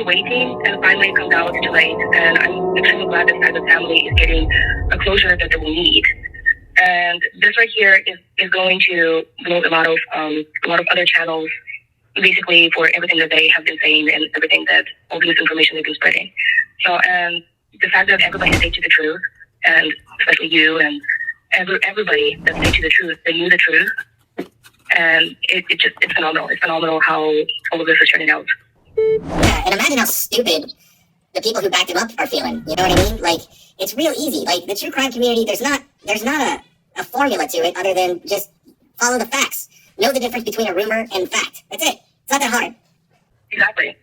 waiting, and finally it comes out too late. And I'm extremely glad that the family is getting a closure that they will need. And this right here is going to blow a lot of other channels, basically, for everything that they have been saying and everything that all the misinformation they've been spreading. So, and the fact that everybody stays to the truth, and especially you and everybody that stays to the truth, they knew the truth, and it's phenomenal. It's phenomenal how all of this is turning out. Yeah, and imagine how stupid the people who backed him up are feeling. You know what I mean? Like, it's real easy. Like, the true crime community, there's not a formula to it other than just follow the facts. Know the difference between a rumor and fact. That's it. It's not that hard. Exactly.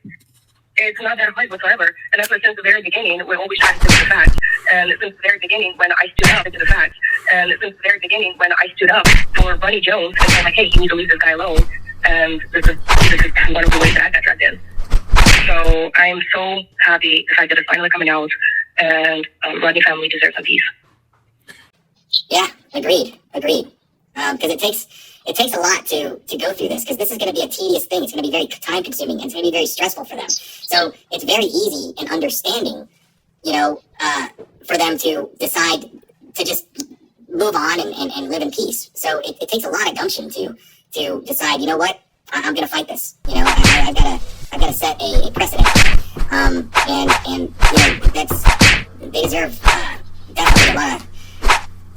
It's not that hard whatsoever. And that's why since the very beginning, we're always trying to stick to the facts. And since the very beginning, when I stood up to the facts, and since the very beginning, when I stood up for Ronnie Jones and said, like, hey, you need to leave this guy alone. And this is one of the ways that I got dragged in. So I'm so happy the fact that it's finally coming out, and Rodney family deserves some peace. Yeah, agreed. Because it takes a lot to go through this, because this is going to be a tedious thing. It's going to be very time consuming, and it's going to be very stressful for them. So it's very easy and understanding, for them to decide to just move on and live in peace. So it takes a lot of gumption to decide, you know what, I'm going to fight this. I've got to set a precedent. And they deserve definitely a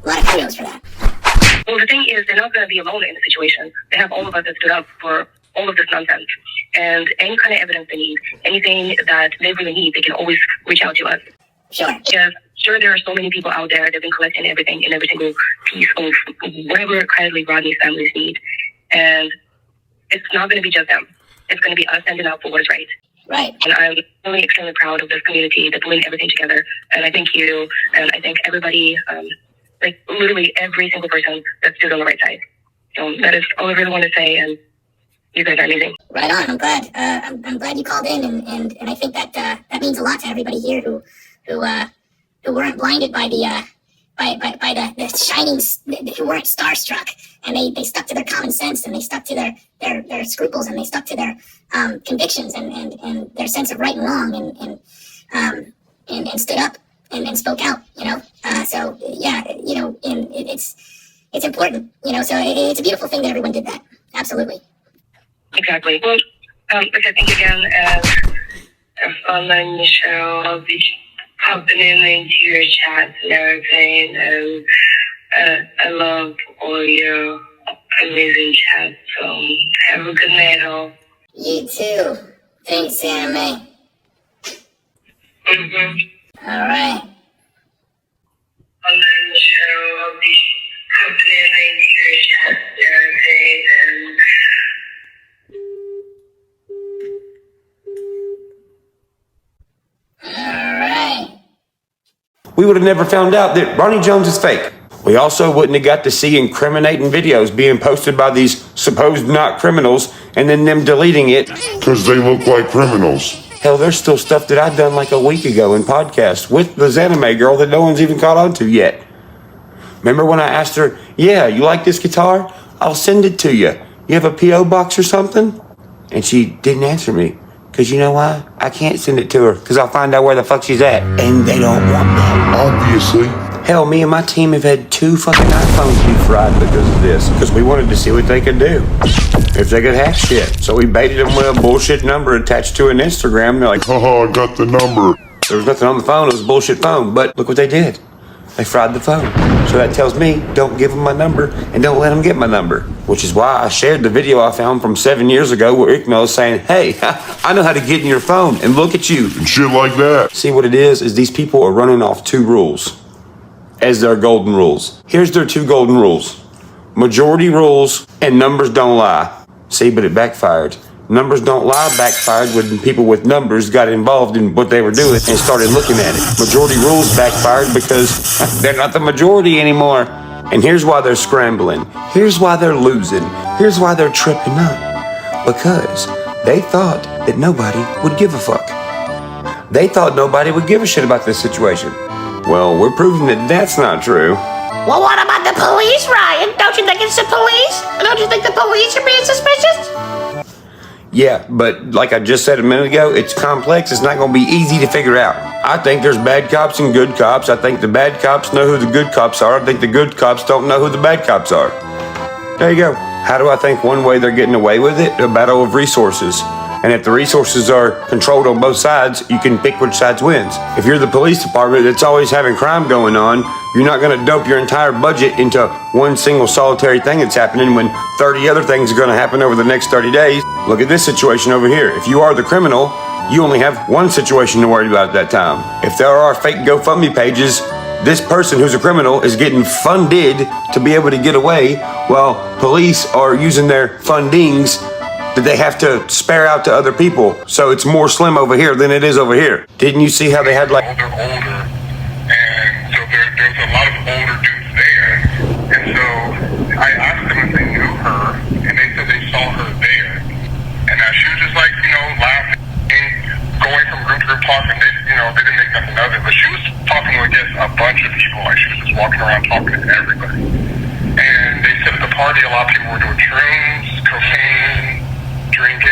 lot of kudos for that. Well, the thing is, they're not going to be alone in the situation. They have all of us that stood up for all of this nonsense. And any kind of evidence they need, anything that they really need, they can always reach out to us. Sure. Because sure, there are so many people out there that have been collecting everything in every single piece of whatever Kiely Rodni's families need. And it's not going to be just them. It's going to be us standing up for what is right. Right. And I'm really extremely proud of this community that's pulling everything together. And I thank you, and I thank everybody, like literally every single person that stood on the right side. So that is all I really want to say, and you guys are amazing. Right on. I'm glad. I'm glad you called in, and I think that means a lot to everybody here who weren't blinded by the shining, who weren't starstruck, and they stuck to their common sense, and they stuck to their scruples, and they stuck to their convictions and their sense of right and wrong, and stood up and spoke out. So yeah, and it's important. So it's a beautiful thing that everyone did that. Absolutely. Exactly. Well, like I think again, on the show, I'll be popping into your chats and everything, and I love all your amazing chats. So have a good night, all. You too. Thanks, zANAMAY. All right. On the show, I'll be popping into your chats and everything, and Alright. We would have never found out that Ronnie Jones is fake. We also wouldn't have got to see incriminating videos being posted by these supposed not criminals and then them deleting it. Because they look like criminals. Hell, there's still stuff that I've done like a week ago in podcasts with the zANAMAY girl that no one's even caught on to yet. Remember when I asked her, yeah, you like this guitar? I'll send it to you. You have a P.O. box or something? And she didn't answer me. Because you know why? I can't send it to her, because I'll find out where the fuck she's at. And they don't want that. Obviously. Hell, me and my team have had 2 fucking iPhones be fried because of this. Because we wanted to see what they could do. If they could hack shit. So we baited them with a bullshit number attached to an Instagram. They're like, haha, I got the number. There was nothing on the phone. It was a bullshit phone. But look what they did. They fried the phone. So that tells me, don't give them my number and don't let them get my number. Which is why I shared the video I found from 7 years ago where Ickno is saying, hey, I know how to get in your phone and look at you. And shit like that. See, what it is these people are running off 2 rules as their golden rules. Here's their 2 golden rules. Majority rules and numbers don't lie. See, but it backfired. Numbers don't lie backfired when people with numbers got involved in what they were doing and started looking at it. Majority rules backfired because they're not the majority anymore. And here's why they're scrambling. Here's why they're losing. Here's why they're tripping up. Because they thought that nobody would give a fuck. They thought nobody would give a shit about this situation. Well, we're proving that that's not true. Well, what about the police, Ryan? Don't you think it's the police? Don't you think the police are being suspicious? Yeah, but like I just said a minute ago, it's complex. It's not going to be easy to figure out. I think there's bad cops and good cops. I think the bad cops know who the good cops are. I think the good cops don't know who the bad cops are. There you go. How do I think one way they're getting away with it? A battle of resources. And if the resources are controlled on both sides, you can pick which side wins. If you're the police department that's always having crime going on, you're not going to dump your entire budget into one single solitary thing that's happening when 30 other things are going to happen over the next 30 days. Look at this situation over here. If you are the criminal, you only have one situation to worry about at that time. If there are fake GoFundMe pages, this person who's a criminal is getting funded to be able to get away, while police are using their fundings that they have to spare out to other people. So it's more slim over here than it is over here. Didn't you see how they had like... They're older, and so there's a lot of older dudes there. And so I asked them if they knew her, and they said they saw her there. And she was just like, laughing, going from group to group talking. They didn't make nothing of it, but she was talking to, I guess, a bunch of people. Like, she was just walking around talking to everybody. And they said at the party, a lot of people were doing shrooms, cocaine, drinking,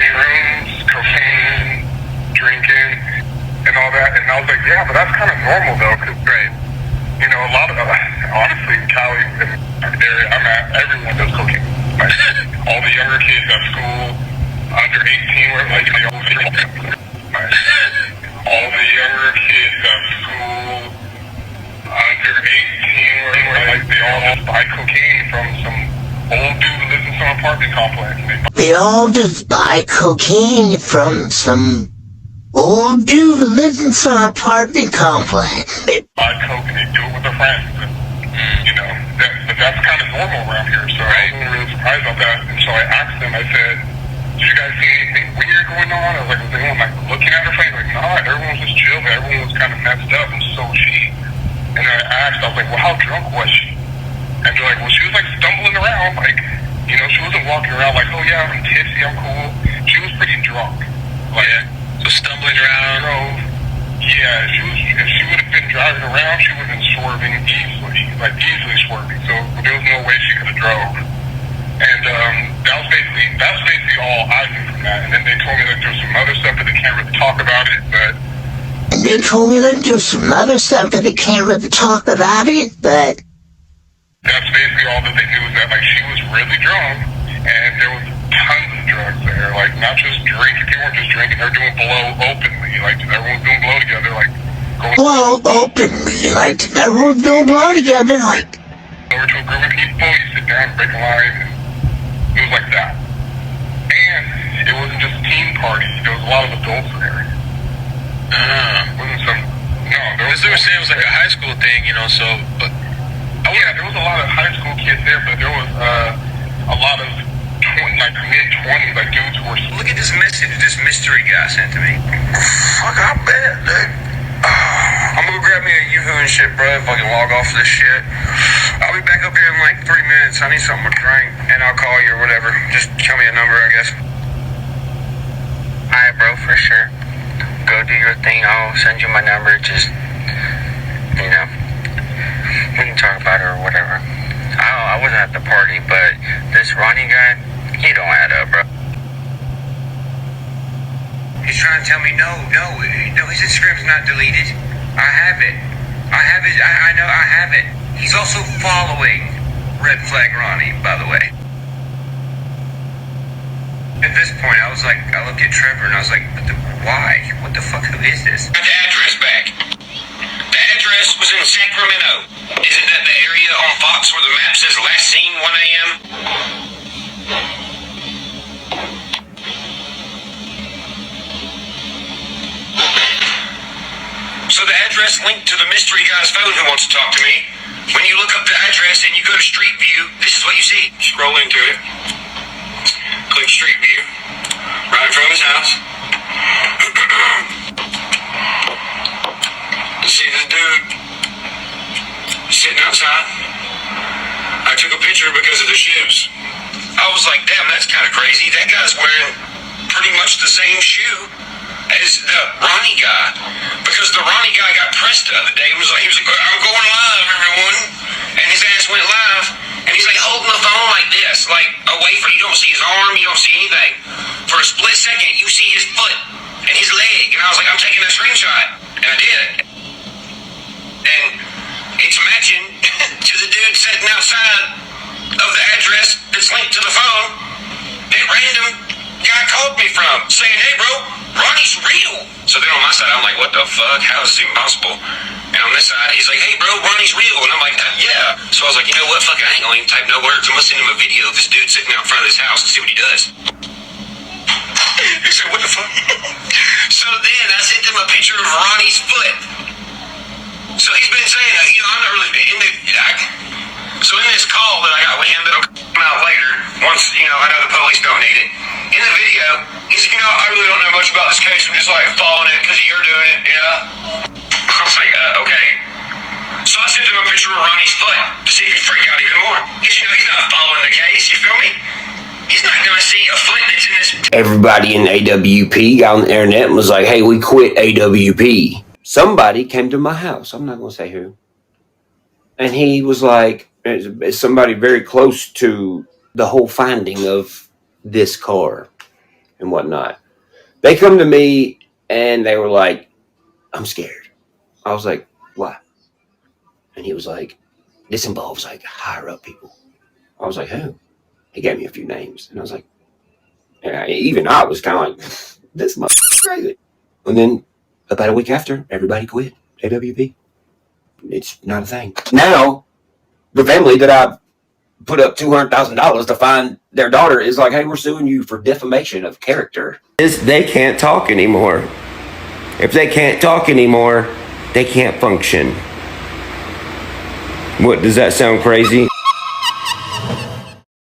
and all that. And I was like, yeah, but that's kind of normal though, because a lot of honestly, Cali, the area I'm at, everyone does cocaine. Like, all the younger kids at school, under 18, were like all the younger kids at school, under 18, were like they all buy cocaine from some old dude who lives in some apartment complex. They all just buy cocaine from some old dude who lives in some apartment complex. They buy coke and they do it with their friends. But that's kind of normal around here, so I wasn't really surprised about that. And so I asked them, I said, did you guys see anything weird going on? I was like, was anyone looking at her face? Like, nah, everyone was just chill, but everyone was kind of messed up, and so was she. And then I asked, I was like, well, how drunk was she? And they're like, well, she was stumbling around, she wasn't walking around like, oh yeah, I'm tipsy, I'm cool. She was pretty drunk. So stumbling around. Yeah, if she would have been driving around, she would have been swerving easily swerving. So there was no way she could have drove. And that's basically all I knew from that. And then they told me that there's some other stuff that they can't really talk about it, but. And they told me that there's some other stuff that they can't really talk about it, but. That's basically all that they knew, is that she was really drunk, and there was tons of drugs there, not just drinking. People weren't just drinking, they were doing blow openly, everyone was doing blow together, blow openly, everyone was doing blow together, over to a group of people, you sit down, break a line, and it was like that. And it wasn't just teen parties, there was a lot of adults there. It wasn't some, no, there was... They were saying it was like a high school thing, so, but... Yeah, there was a lot of high school kids there, but there was a lot of mid-20s, dudes who were... Look at this message this mystery guy sent to me. Fuck, I bet, dude. I'm gonna grab me a Yoo-hoo and shit, bro, if I can log off this shit. I'll be back up here in 3 minutes. I need something to drink, and I'll call you or whatever. Just tell me a number, I guess. Alright, bro, for sure. Go do your thing. I'll send you my number. Just, we can talk about it or whatever. I wasn't at the party, but this Ronnie guy, he don't add up, bro. He's trying to tell me, no, his Instagram's not deleted. I have it. I know I have it. He's also following Red Flag Ronnie, by the way. At this point, I looked at Trevor and I was like, why? What the fuck, who is this? The address back. The address was in Sacramento. Isn't that the area on Fox where the map says last seen 1 a.m.? So the address linked to the mystery guy's phone who wants to talk to me. When you look up the address and you go to Street View, this is what you see. Scroll into it. Click Street View. Right in front of his house. You see this dude sitting outside. I took a picture because of the shoes. I was like, damn, that's kind of crazy. That guy's wearing pretty much the same shoe as the Ronnie guy. Because the Ronnie guy got pressed the other day. He was like, I'm going live, everyone. And his ass went live. And he's holding the phone like this, away from, you don't see his arm, you don't see anything, for for a split second, you see his foot and his leg, and I was like, I'm taking a screenshot, and I did. And it's matching to the dude sitting outside of the address that's linked to the phone that random guy called me from, saying, hey bro, Ronnie's real. So then on my side, I'm like, what the fuck? How is this even possible? And on this side, he's like, hey bro, Ronnie's real. And I'm like, yeah. So I was like, you know what? Fucking I ain't gonna even type no words. I'm gonna send him a video of this dude sitting out in front of this house and see what he does. He said, what the fuck? So then I sent him a picture of Ronnie's foot. So he's been saying, you know, I'm not really in the... So in this call that I got with him that'll come out later, once, you know, I know the police don't need it, in the video, he's like, you know, I really don't know much about this case. I'm just like following it because you're doing it, you know? I was like, okay. So I sent him a picture of Ronnie's foot to see if he'd freak out even more. Because, you know, he's not following the case, you feel me? He's not going to see a foot that's in this... Everybody in AWP got on the internet and was like, hey, we quit AWP. Somebody came to my house. I'm not going to say who. And he was like, it's somebody very close to the whole finding of this car and whatnot. They come to me and they were like, I'm scared. I was like, why? And he was like, this involves like higher up people. I was like, who? He gave me a few names. And I was like, yeah, even I was kind of like, this motherfucker's crazy. And then about a week after, everybody quit AWP. It's not a thing. Now, the family that I put up $200,000 to find their daughter is like, hey, we're suing you for defamation of character. They can't talk anymore. If they can't talk anymore, they can't function. What, does that sound crazy?